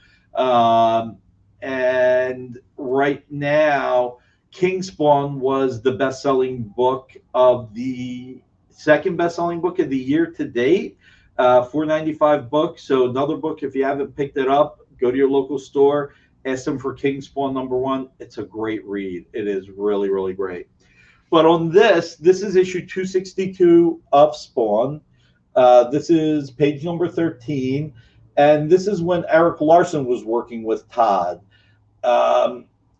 And right now, King Spawn was the best-selling book of the second best-selling book of the year to date, $4.95 book. So another book, if you haven't picked it up, go to your local store, ask them for King Spawn #1. It's a great read. It is really, really great. But on this is issue 262 of Spawn. This is page number 13, and this is when Erik Larsen was working with Todd.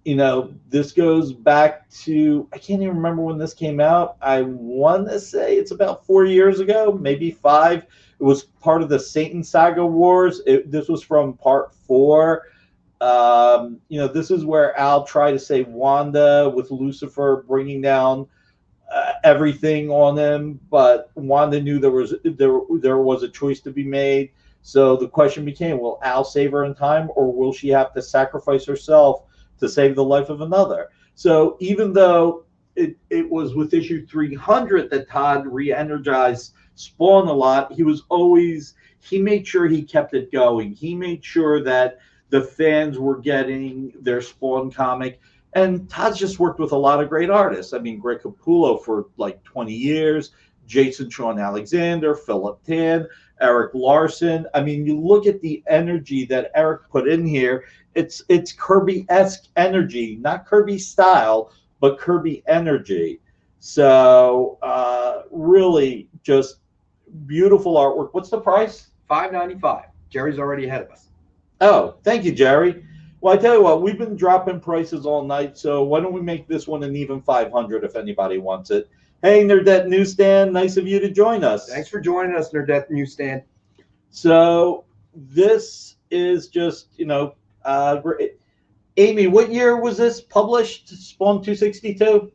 this goes back to, I can't even remember when this came out. I want to say it's about 4 years ago, maybe 5. It was part of the Satan Saga Wars. This was from part 4. This is where Al tried to save Wanda with Lucifer bringing down everything on him, but Wanda knew there was a choice to be made. So the question became, will Al save her in time, or will she have to sacrifice herself to save the life of another? So even though it was with issue 300 that Todd re-energized Spawn a lot, he made sure he kept it going. He made sure that the fans were getting their Spawn comic. And Todd's just worked with a lot of great artists. I mean, Greg Capullo for like 20 years, Jason Sean Alexander, Philip Tan, Erik Larsen. I mean, you look at the energy that Erik put in here. It's Kirby-esque energy, not Kirby style, but Kirby energy. So really just beautiful artwork. What's the price? $5.95. Jerry's already ahead of us. Oh, thank you, Jerry. Well, I tell you what, we've been dropping prices all night, so why don't we make this one an even 500 if anybody wants it. Hey, Nerdette Newsstand, nice of you to join us. Thanks for joining us, Nerdette Newsstand. So this is just, great. Amy, what year was this published, Spawn 262?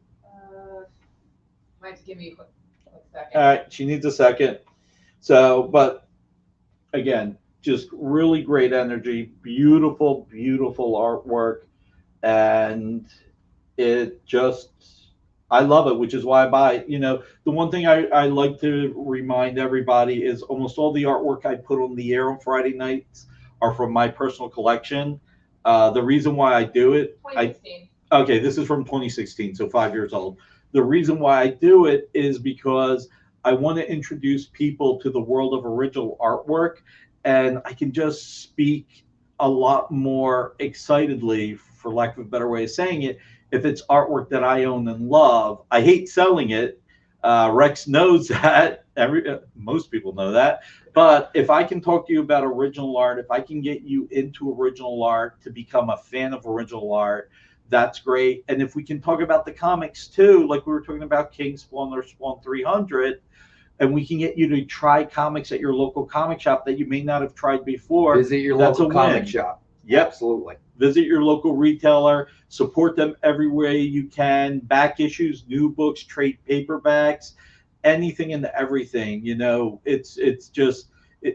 Might give me a quick second. All right, she needs a second. So, but again, just really great energy, beautiful, beautiful artwork, and I love it, which is why I buy it. The one thing I like to remind everybody is almost all the artwork I put on the air on Friday nights are from my personal collection. The reason why I do it, 2016. Okay, this is from 2016, so 5 years old. The reason why I do it is because I want to introduce people to the world of original artwork, and I can just speak a lot more excitedly, for lack of a better way of saying it, if it's artwork that I own and love. I hate selling it. Rex knows that. Most people know that. But if I can talk to you about original art, if I can get you into original art to become a fan of original art, that's great. And if we can talk about the comics too, like we were talking about King Spawn or Spawn 300, and we can get you to try comics at your local comic shop that you may not have tried before. Visit your local comic shop. Yep. Absolutely. Visit your local retailer. Support them every way you can. Back issues, new books, trade paperbacks, anything and everything. It's just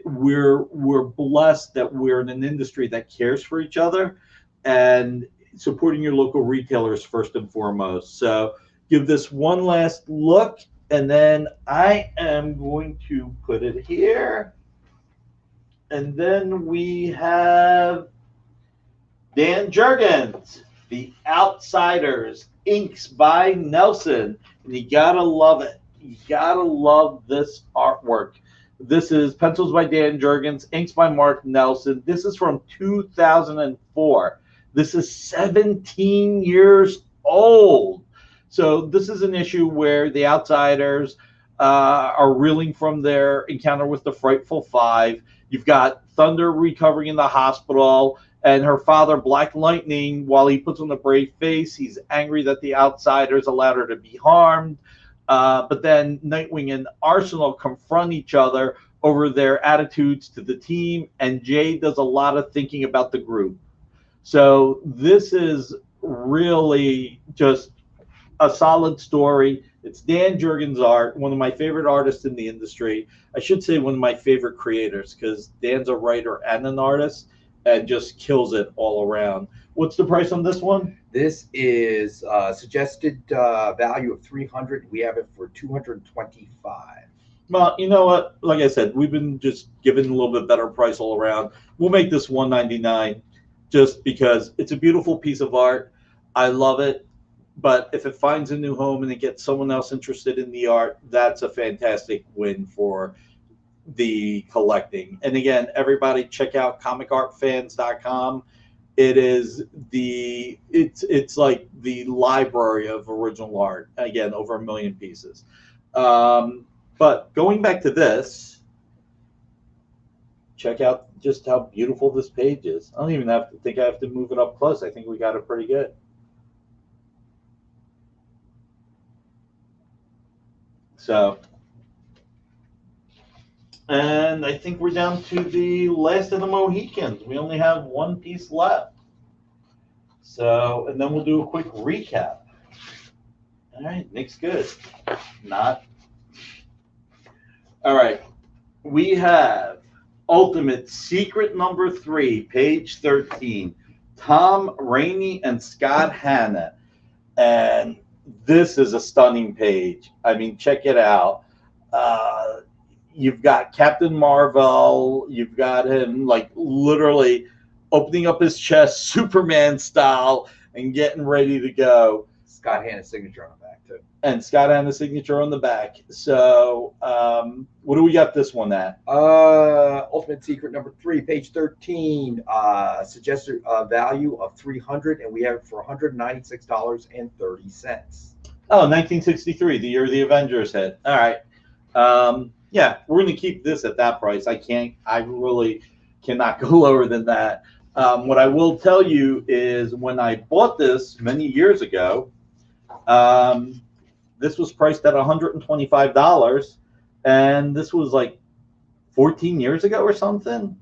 we're blessed that we're in an industry that cares for each other, and supporting your local retailers first and foremost. So give this one last look. And then I am going to put it here. And then we have Dan Jurgens, The Outsiders, inks by Nelson. And you got to love it. You got to love this artwork. This is pencils by Dan Jurgens, inks by Mark Nelson. This is from 2004. This is 17 years old. So this is an issue where the Outsiders are reeling from their encounter with the Frightful Five. You've got Thunder recovering in the hospital, and her father, Black Lightning, while he puts on a brave face, he's angry that the Outsiders allowed her to be harmed. But then Nightwing and Arsenal confront each other over their attitudes to the team, and Jay does a lot of thinking about the group. So this is really just a solid story. It's Dan Jurgens' art, one of my favorite artists in the industry. I should say one of my favorite creators, because Dan's a writer and an artist and just kills it all around. What's the price on this one? This is suggested value of $300. We have it for $225. Well, you know what? Like I said, we've been just giving a little bit better price all around. We'll make this $199 just because it's a beautiful piece of art. I love it. But if it finds a new home and it gets someone else interested in the art, that's a fantastic win for the collecting. And again, everybody check out comicartfans.com. It's like the library of original art. Again, over 1 million pieces. But going back to this, check out just how beautiful this page is. I don't even think I have to move it up close. I think we got it pretty good. So, and I think we're down to the last of the Mohicans. We only have one piece left. So, and then we'll do a quick recap. All right, Nick's good. Not. All right, we have Ultimate Secret number 3, page 13. Tom Rainey and Scott Hanna. And this is a stunning page. I mean, check it out. You've got Captain Marvel. You've got him like literally opening up his chest, Superman style, and getting ready to go. Scott Hanna's signature on the back, too. And Scott Hanna's signature on the back. So, what do we got this one at? Ultimate Secret number 3, page 13. Suggested value of $300, and we have it for $196.30. Oh, 1963, the year the Avengers hit. All right. Yeah, we're going to keep this at that price. I really cannot go lower than that. What I will tell you is when I bought this many years ago, this was priced at $125, and this was like 14 years ago or something.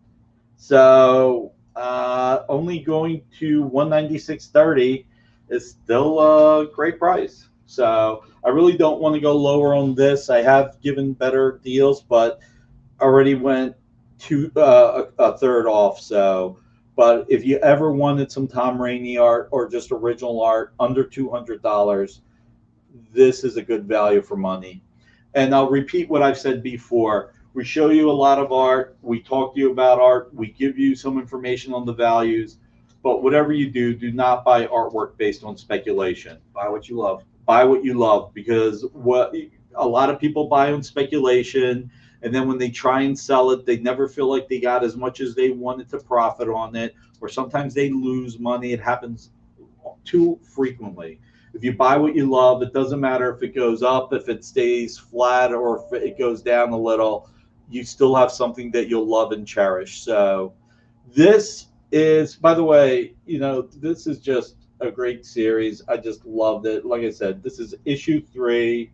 So only going to $196.30 is still a great price. So I really don't want to go lower on this. I have given better deals, but already went to a third off. So, but if you ever wanted some Tom Rainey art or just original art under $200, this is a good value for money. And I'll repeat what I've said before. We show you a lot of art. We talk to you about art. We give you some information on the values. But whatever you do, do not buy artwork based on speculation. Buy what you love. Buy what you love, because what a lot of people buy on speculation, and then when they try and sell it, they never feel like they got as much as they wanted to profit on it, or sometimes they lose money. It happens too frequently. If you buy what you love, it doesn't matter if it goes up, if it stays flat, or if it goes down a little, you still have something that you'll love and cherish. So this is, by the way, this is just a great series. I just loved it. Like I said, this is issue 3.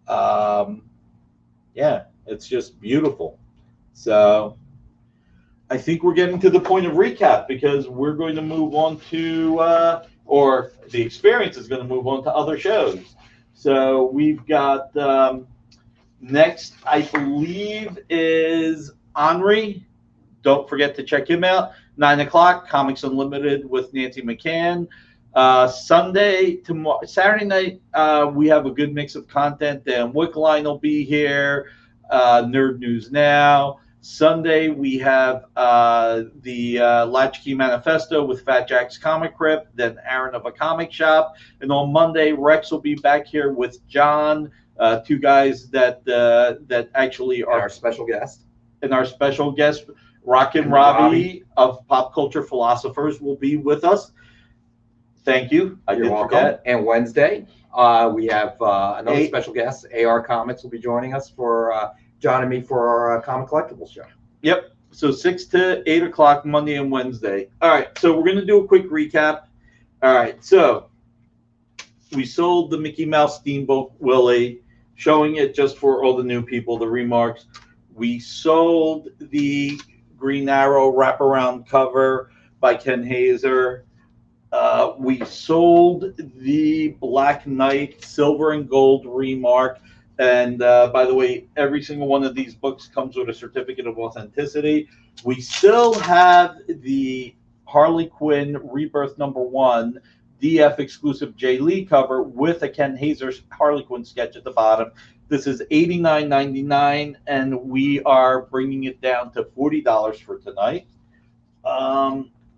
Yeah, it's just beautiful. So I think we're getting to the point of recap, because we're going to move on to, or the experience is going to move on to other shows. So we've got next, I believe, is Henri. Don't forget to check him out. 9 o'clock, Comics Unlimited with Nancy McCann. Saturday night, we have a good mix of content. Dan Wickline will be here. Nerd News Now. Sunday, we have the Latchkey Manifesto with Fat Jack's Comic Crypt, then Aaron of a Comic Shop. And on Monday, Rex will be back here with John, 2 guys that actually are our special guest. And our special guest, Rockin' Robbie of Pop Culture Philosophers, will be with us. Thank you. You're welcome. And Wednesday, we have another special guest. AR Comics will be joining us for John and me for our Comic Collectibles show. Yep. So 6 to 8 o'clock Monday and Wednesday. All right. So we're going to do a quick recap. All right. So we sold the Mickey Mouse Steamboat Willie, showing it just for all the new people, the remarks. We sold the Green Arrow wraparound cover by Ken Hazer. We sold the Black Knight silver and gold remark. And by the way, every single one of these books comes with a certificate of authenticity. We still have the Harley Quinn Rebirth #1 DF exclusive Jay Lee cover with a Ken Hazer Harley Quinn sketch at the bottom. This is $89.99, and we are bringing it down to $40 for tonight.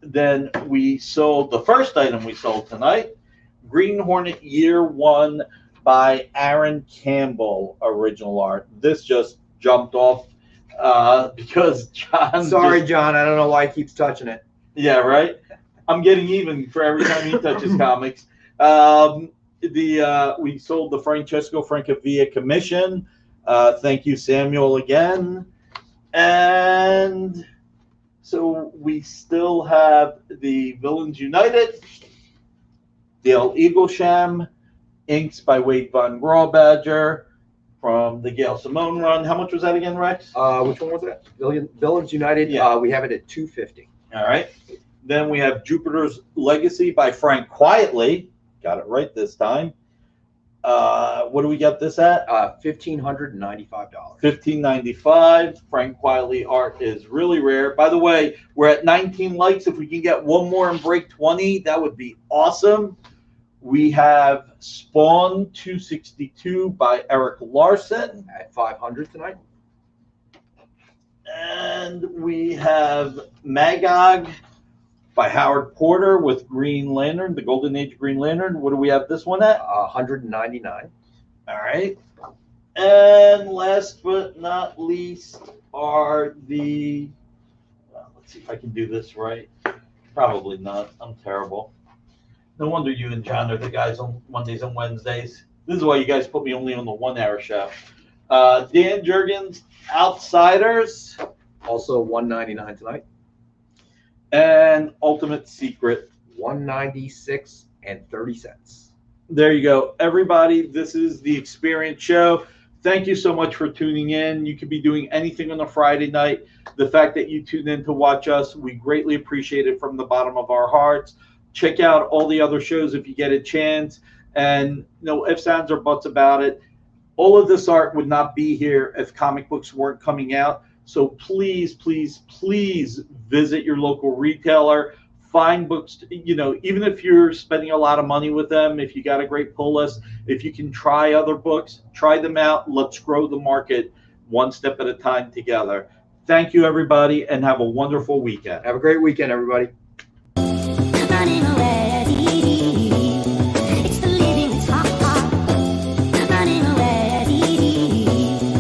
Then we sold the first item we sold tonight, Green Hornet Year 1 by Aaron Campbell, original art. This just jumped off because John. Sorry, John. I don't know why he keeps touching it. Yeah, right. I'm getting even for every time he touches comics. We sold the Francesco Francavilla commission. Thank you, Samuel, again. And so we still have the Villains United, Dale Eaglesham, inks by Wade Von Grawbadger, from the Gail Simone run. How much was that again, Rex? Which one was that? Villains United. Yeah. We have it at $250. All right. Then we have Jupiter's Legacy by Frank Quietly. Got it right this time. What do we got this at? $1,595. $1,595. Frank Quietly art is really rare. By the way, we're at 19 likes. If we can get one more and break 20, that would be awesome. We have Spawn 262 by Erik Larsen At $500 tonight. and we have Magog by Howard Porter with Green Lantern, the Golden Age Green Lantern. What do we have this one at? $199. All right. And last but not least are the, let's see if I can do this right. Probably not. I'm terrible. No wonder you and John are the guys on Mondays and Wednesdays. This is why you guys put me only on the 1 hour show. Dan Jurgens, Outsiders. Also $199 tonight. And Ultimate Secret. $196.30. There you go. Everybody, this is the Experience Show. Thank you so much for tuning in. You could be doing anything on a Friday night. The fact that you tune in to watch us, we greatly appreciate it from the bottom of our hearts. Check out all the other shows if you get a chance. And no ifs, ands, or buts about it. All of this art would not be here if comic books weren't coming out. So please, please, please visit your local retailer. Find books, even if you're spending a lot of money with them, if you got a great pull list, if you can try other books, try them out. Let's grow the market one step at a time together. Thank you, everybody, and have a wonderful weekend. Have a great weekend, everybody.